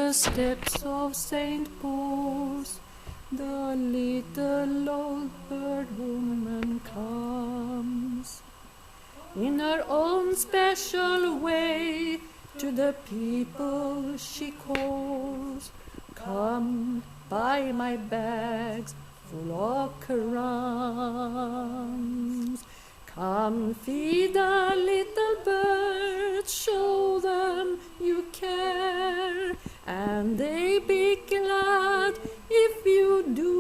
the steps of St. Paul's, the little old bird woman comes. In her own special way, to the people she calls, "Come, buy my bags full of crumbs. Come, feed the little birds, show them you care, and they be glad if you do.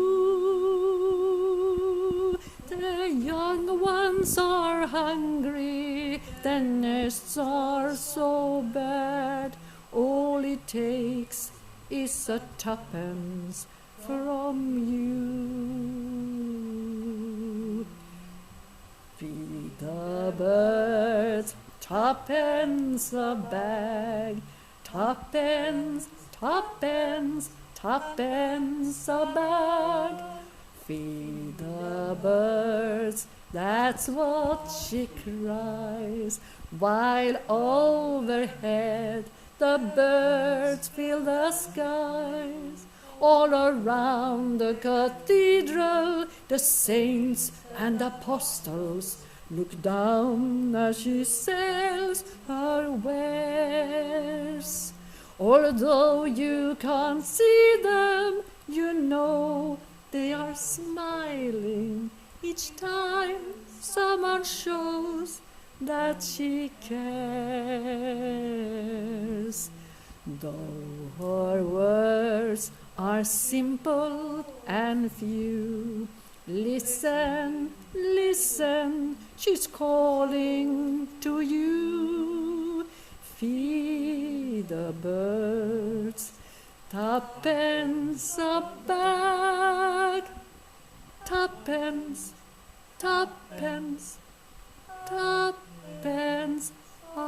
The young ones are hungry, their nests are so bad, all it takes is a tuppence from you. Feed the birds, tuppence a bag, tuppence, tuppence, tuppence a bag. Feed the birds, that's what she cries, while overhead the birds fill the skies. All around the cathedral, the saints and apostles look down as she sells her wares. Although you can't see them, you know they are smiling each time someone shows that she cares. Though her words are simple and few, listen, listen, she's calling to you. Feed the birds, tuppence a bag, tuppence, tuppence, tuppence a